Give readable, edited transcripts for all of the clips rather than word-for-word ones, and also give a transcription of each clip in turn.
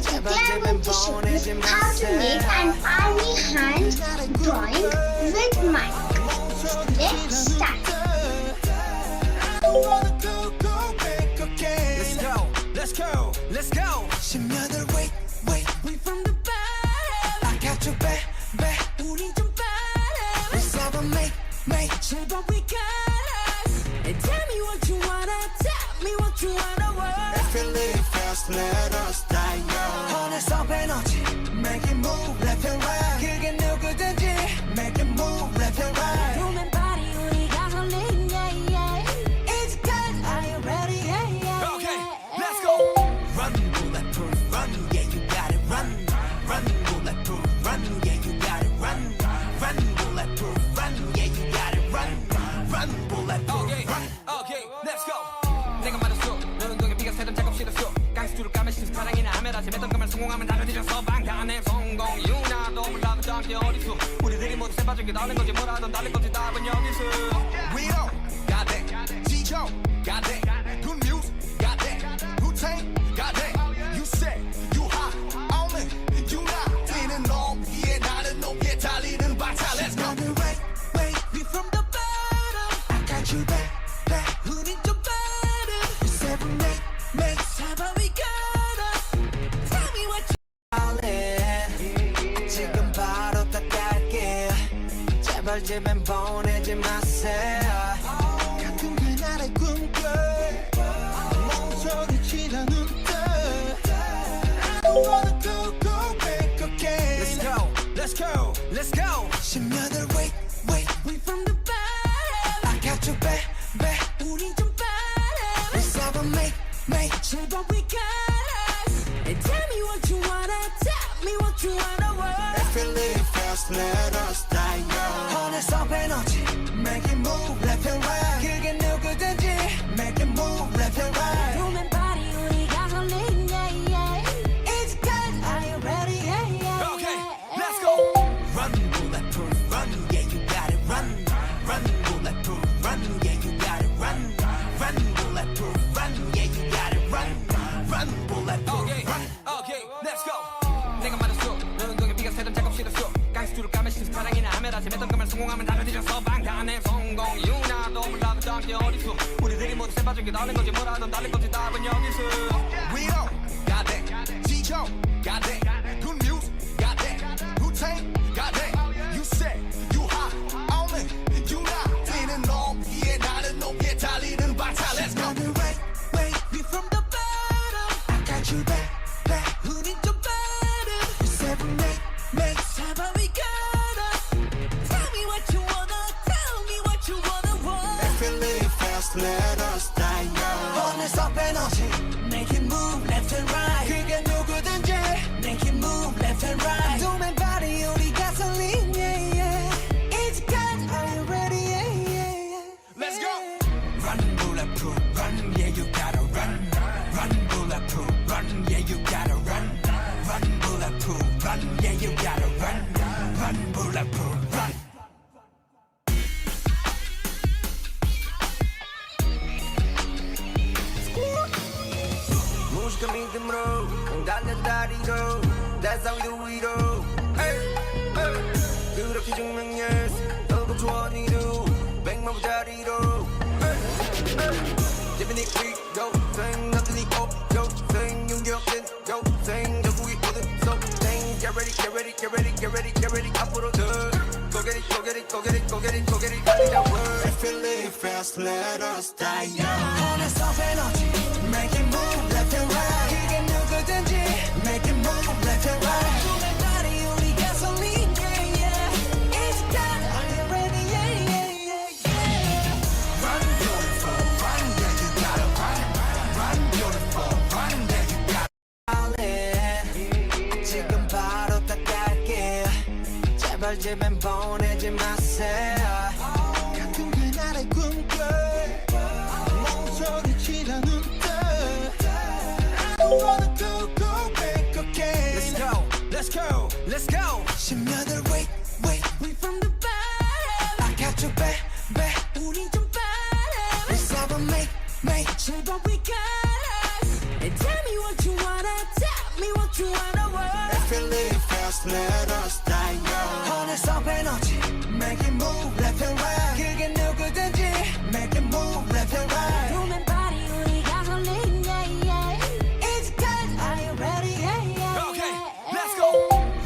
today I'm going to show you how to make an army hand drawing with mic. Let's start. Let's go. 심야들 wait from the bottom. I got your back. 우리 좀 빨아. Let's have a make. 제발 we got us. And tell me what you wanna want. Let's feel it fast, let us die young. 어느새 에너지, make it move left and right. 그게 누구든지, make it move left and right. Human body, 우리 가솔린, yeah. It's good, are you ready? Yeah. Okay, let's go. Run, bulletproof, run, yeah, you got it, run, bulletproof, run, yeah, you got it, run, bulletproof, run, yeah, you got it, run, bulletproof, run. Okay, let's go. 내가 말했어, 너 운동에 비가 새던 작업 실었어. 강수를 까매 시는 사랑이나 하며 다시 맺던 감을 성공하면 나를 뒤져서 방탄의 성공 이유나도 몰라도 저게 어디서 우리들이 모두 세봐준 게 다른 거지 뭐라던 다른 거지 답은 여기서 We don't got that, 지조 got that, good music got that, Wu-Tang got that. You say you hot, I'm in, you not. 뛰는 놈 위에 나는 높게 달리는 바타. Let's go. Wait, we from the bottom. I got you back. 우린 좀 빠른. You said we make. 제발 we got us. Tell me what you 지금 바로 딱 갈게. 제발 집엔 보내지 마세요. 같은 그날의 꿈꿔 멍소리치다 눈떠 I wanna go back again. Let's go. 심야들 wait we from the bottom. I got your back. 우린 좀 빨아. Let's have a make. 제발 we got us. And tell me what you wanna want. Let's feel it fast, let us die young. 어느새 에너지, make it move left and right. 그게 누구든지, make it move left and right. Human body, 우리 가솔린, yeah. It's good, are you ready? Yeah. Okay, let's go. Run, bulletproof, run, yeah, you got it, run, bulletproof, run, yeah, you got it, run, bulletproof, run, yeah, you got it, run, bulletproof, run. Okay, let's go. 내가 말했어, 너 운동에 비가 새던 작업 실었어. 강수를 까매 시는 사랑이나 하며 다시 맺던 감을 성공하면 나를 뒤져서 방탄의 성공 이유나도 몰라도 저게 어디서 우리들이 모두 세봐준 게 다른 거지 뭐라던 다른 거지 답은 여기서 We don't got that, 지조 got that, good music got that, Wu-Tang got that. You say you hot, I'm in, you not. 뛰는 놈 위에 나는 높게 달리는 바타. Let's go. Wait, we from the bottom. I got you back. 우린 좀 빠른. You said we make. 제발 we got us. Tell me what you wanna want. Let's feel it fast, let us die young. 어느새 에너지, make it move left and right. 그게 누구든지, make it move left and right. Human body, 우리 가솔린, yeah. It's good, are you ready? Yeah. Let's go. Run, bulletproof, run, yeah, you gotta run. Bulletproof, run, yeah, you gotta run. Bulletproof, run, yeah, you gotta run. Bulletproof, run. 무식한 믿음으로 달려 다리로 That's how we do it. Hey. 그렇게 증명했어 너도 좋아하니도 100만 부자리로 Living it free, go, sing, nothing equal, go, sing, 윤기없는, go, sing, 결국이 모든 so, sing, get ready, 앞으로 go get it, Let's feel it fast, let us die young. 어느새 에너지, make it move left and right. 그게 누구든지, make it move left and right. Human body, 우리 가솔린, yeah. It's good, are you ready? Yeah. Run, beautiful, run, yeah, you gotta run, beautiful, run, yeah, you gotta. 지금 바로 딱 갈게. 제발 집엔 보내지 마세요. 같은 그날의 꿈꿔 멍소리치다 눈떠 I wanna go back again. Let's go. 심야들 wait we from the bottom. I got your back. 우린 좀 빠른. Let's have a make. 제발 we got us. And tell me what you wanna, tell me what you wanna work. If you live fast, let us die young. 어느새 에너지, make it move left and right. 그게 누구든지, make it move left and right. Room and body, 우리 가솔린, yeah, yeah. It's time, are you ready, yeah, yeah. Okay, let's go.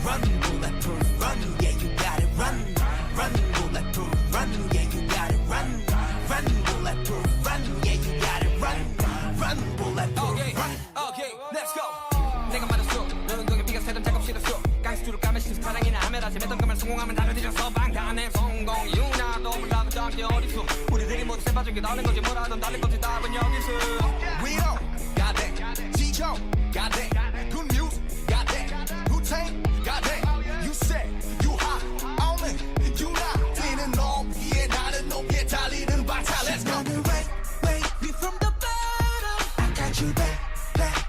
Run, bulletproof, run, yeah, you got it, run. Run, bulletproof, run, yeah, you got it, run. Run, bulletproof, run, yeah, you got it, run. Run, bulletproof, run. Okay, let's go. 내가 맞았어, 너는 거기 비가 새던 작업 싫었어. 깡스투를 까면 사랑이나 하면 아침에던 그만 성공하면 다들 뒤져서 방탄의 성공 이유나도 몰라도 저기 어딨어. 우리들이 모두 세봐준 게 다른 거지 뭐라든 다른 거지 답은 여기서. We all got that, 지쳐 got that, good news got that, Wu-Tang got that. You said you hot, only you not. 뛰는 높이에 나는 높이에 달리는 박차. Let's go. Wait, we from the bottom. I got you back.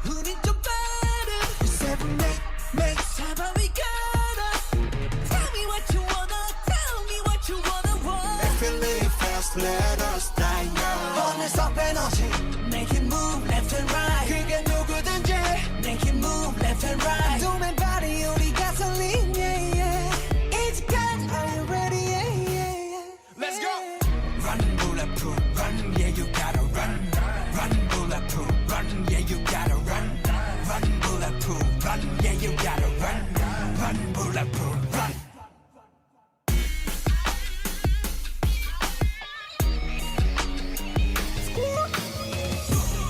Who need to better? You said make time, but we got us. Tell me what you wanna, tell me what you wanna want. If you live fast, let us die young. 어느새 에너지, make it move left and right. 그게 누구든지, make it move left and right. Room and body, 우리 가솔린, yeah, yeah. It's good, are you ready, yeah, yeah, yeah. Let's go. Run, bulletproof, run, yeah, you gotta run. Run, bulletproof, run, yeah, you gotta run. Run, bulletproof, run, yeah, you gotta run. Run, bulletproof, run.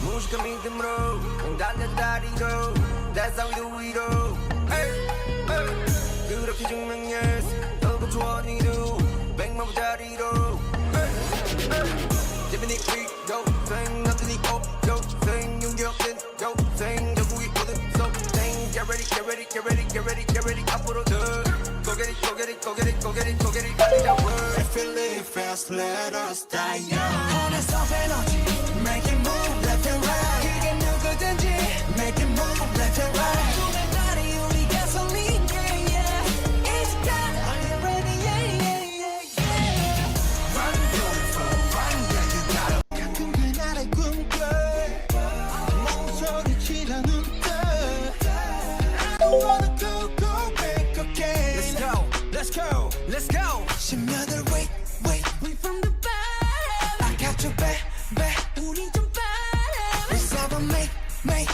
무식한 믿음으로 달려 다리로 That's how we do it all. 그렇게 증명 yes 너도 좋아 니도 100만 부자리로 재빈이 quick 생 남들이 없죠 생 용기없는 생 전국이 모든 생 Get ready, get ready, get ready, get ready, get ready 앞으로 Go get it, go get it, go get it, go get it, go get it 달리자 word. If you live fast, let us die young. 어느새 에너지, make it move left and right. 그게 누구든지, make it move left and right. Room and body, 우리 가솔린, yeah, yeah. It's time, are you ready, yeah, yeah, yeah. Run, beautiful, run, yeah, you gotta. 같은 그날의 꿈꿔, 멍소리치라는 듯. I don't wanna go back again. Let's go, let's go, let's go. 10년을 wait from the bottom. I got your back. 우린 좀 빠른. Let's have a make.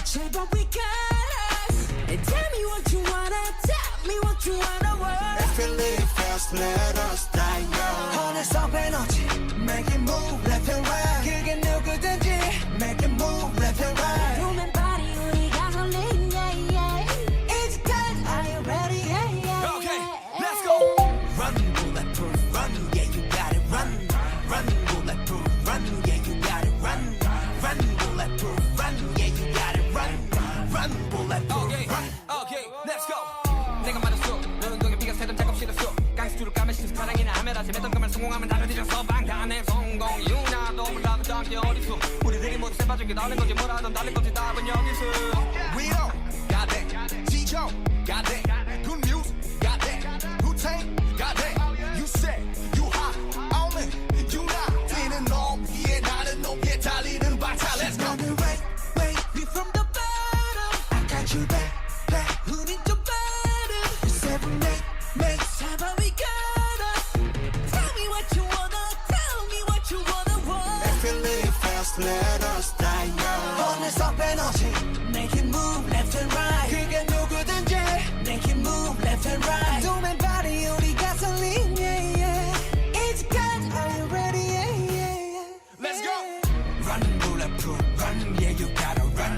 제발 we got us. And tell me what you wanna, tell me what you wanna work. If you live fast, let us die young. 어느새 에너지, make it move left and right. 그게 누구든지, make it move left and right. Room and body, 우리 가솔린, yeah, yeah. It's good, are you ready, yeah, yeah. Okay, let's go. Run, bulletproof, run, yeah, you got it, run. Run, bulletproof, run, yeah, you got it, run. Run, bulletproof, run, yeah, you got it, run. Run, bulletproof, run. Okay, let's go. 내가 맞았어, 너는 거기 비가 새던 작업 싫었어. 깡스투를 까면 사랑이나 하면 아침에던 그만 성공하면 다들 뒤져서 방탄의 성공 이유나도 몰라도 저기 어딨어. 우리들이 모두 세봐준 게 다른 거지 뭐라든 다른 거지 답은 여기서. We all got that, 지쳐 got that, good news got that, Wu-Tang got that. You said you hot, only you not. 뛰는 높이에 나는 높이에 달리는 박차. Let's go. Wait, we from the bottom. I got you back. Who need to better? You said make time, but we got us. Tell me what you wanna, tell me what you wanna want. If you live fast, let us die young. 어느새 에너지, make it move left and right. 그게 누구든지, make it move left and right. Room and body, 우리 가솔린, yeah, yeah. It's good, are you ready, yeah, yeah, yeah. Let's go. Run, bulletproof, run, yeah, you gotta run.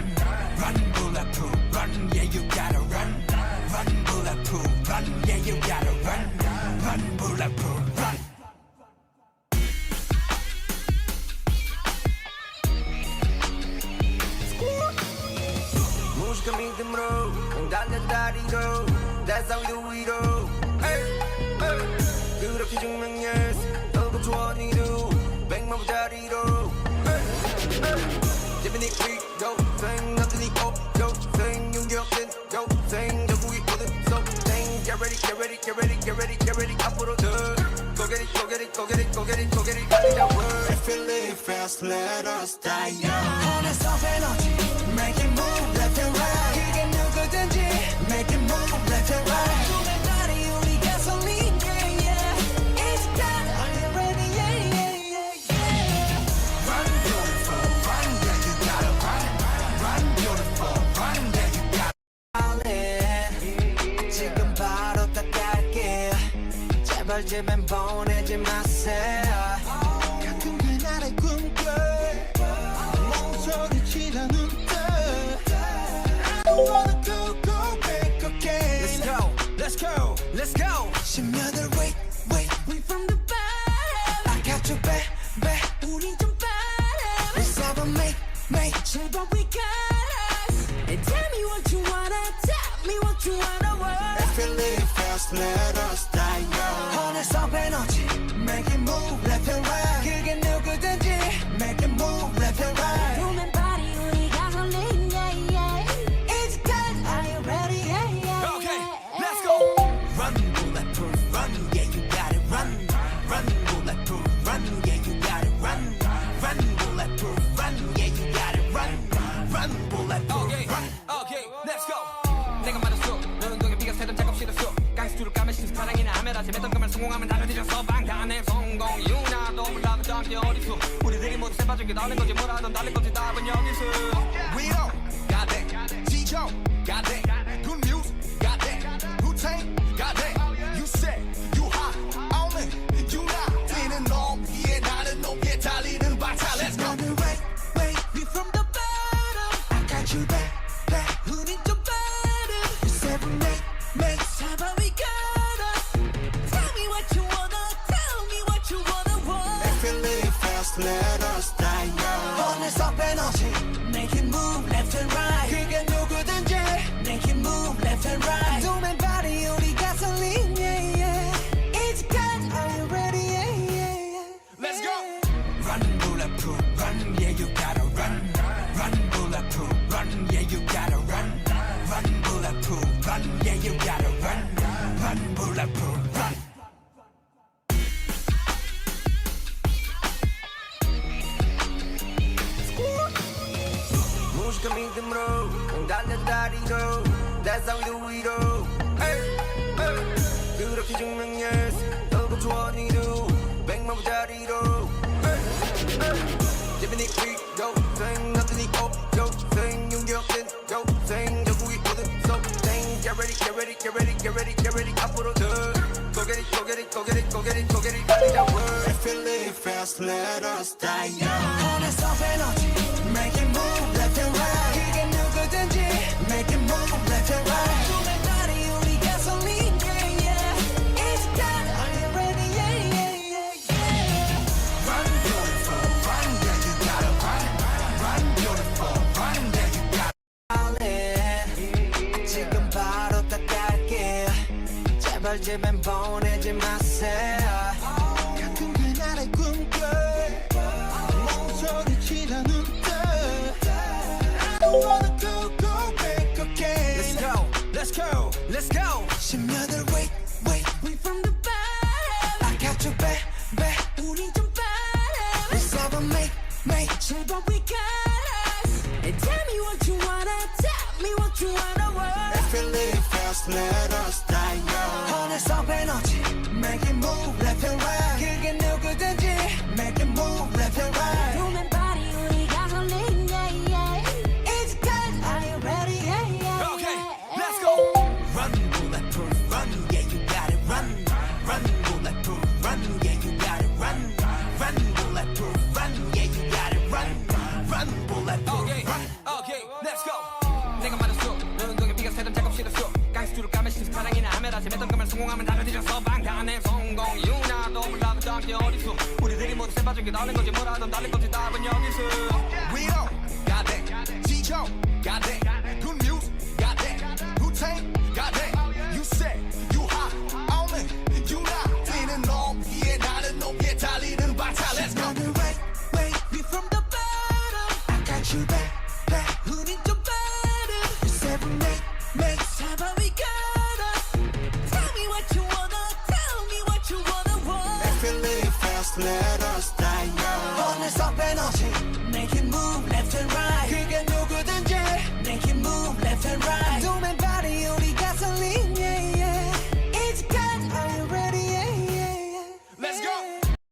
Run, bulletproof, run, yeah, you gotta run. Run, bulletproof, run, yeah, you gotta run. Run, bulletproof, run. 무식한 믿음으로 달려 다리로 That's how we do it all. 그렇게 증명 yes 너도 좋아 니도 100만 부자리로 재빈이 quick 생 남들이 없죠 생 용기없는 생 전국이 모든 생 Get ready, get ready, get ready, get ready, get ready 앞으로 Go get it, go get it, go get it, go get it, go get it 달리자 word. If you live fast, let us die young. 어느새 에너지, make it move 제발 보내지 마세요 가끔 그날의 꿈꿔 멍소리치는 눈뜨 I wanna go back again Let's go, let's go, let's go 심야들 wait from the bottom I got you back 우린 좀 빠르 Let's have a make 제발 we got us And tell me what you wanna tell me what you wanna want Let's feel it fast let us die young 어느새 에너지 make it move left and right 그게 누구든지 make it move left and right 보면 party 우리 가솔린 yeah yeah It's good are you ready yeah yeah Okay let's go Run bulletproof run yeah you got it run bulletproof run yeah you got it run bulletproof run yeah you got it run bulletproof run Okay let's go 내가 맞았어 너는 동에 비가 새던 작업 실었어 깡스투를 까면 신사랑이나 하메라 재밌던 것만 성공하면 다들 뒤져서 방탄의 성공 유나도 몰라도 잠시 어디서 우리들이 모두 세빠진 게 다른 거지 뭐라든 다른 거지 답은 여기서 We don't got that 지쳐 got that good news got that Wu-Tang got that You say you hot only you not 뛰는 놈 위에 나는 높게 달리는 바타 Let's go wait we from the bottom I got you back 우린 좀 빠르 You said make 제발 we got us Tell me what you wanna tell me what you wanna want Let's feel it fast let us die young 어느새 에너지 make it move left and right 그게 누구든지 make it move left and right 도맨 body 우리 가솔린 yeah yeah It's good are you ready yeah yeah Let's go Run bulletproof run yeah you gotta run bulletproof run yeah you gotta run bulletproof run yeah you gotta run bulletproof run 무식한 믿음으로 달려다리로 That's how we do it all 그렇게 증명했어 너도 조언이도 100만 부자리로 재빈이 위로 생 남들이 없죠 생 용기없는 생 결국이 모든 생 Get ready get ready get ready get ready get ready 앞으로 Go get it go get it go get it go get it go get it 달리자 I feel it fast let us die young 어느새 에너지 make it move left and right 그게 누구든지 make it move left and right 도맨 party 우리 가솔린 yeah yeah It's good are you ready yeah yeah yeah Run beautiful run yeah you gotta run beautiful run yeah you gotta 지금 바로 다 갈게 제발 제발 보내지 마세요 같은 그날의 꿈꿔 멍소리치는 눈뜨 I wanna go back again Let's go let's go 심야들 wait we from the bottom I got you back 우린 좀 빠르 Let's have a make 제발 we got us And tell me what you wanna tell me what you wanna want Let's feel it fast let us die young 어느새 에너지 make it move left and right 그게 누구든지 make it move left and right 도맨 party 우리 가솔린 yeah yeah It's good are you ready yeah yeah Okay let's go Run bulletproof run yeah you got it run bulletproof run yeah you got it run bulletproof run yeah you got it run bulletproof run Okay let's go 내가 맞았어 너는 동에 비가 새던 작업 실었어 깡스투를 까면 신사랑이나 하메라 재밌던 것만 성공하면 다들 뒤져서 방탄의 성공 유나도 몰라도 잠시 어디서 우리들이 모두 세빠진 게 다른 거지 뭐라든 다른 거지 답은 여기서 We don't got that 지쳐 got that good news got that Wu-Tang got that You say you hot only you not 뛰는 놈 위에 나는 높게 달리는 바타 Let's go wait we from the bottom I got you back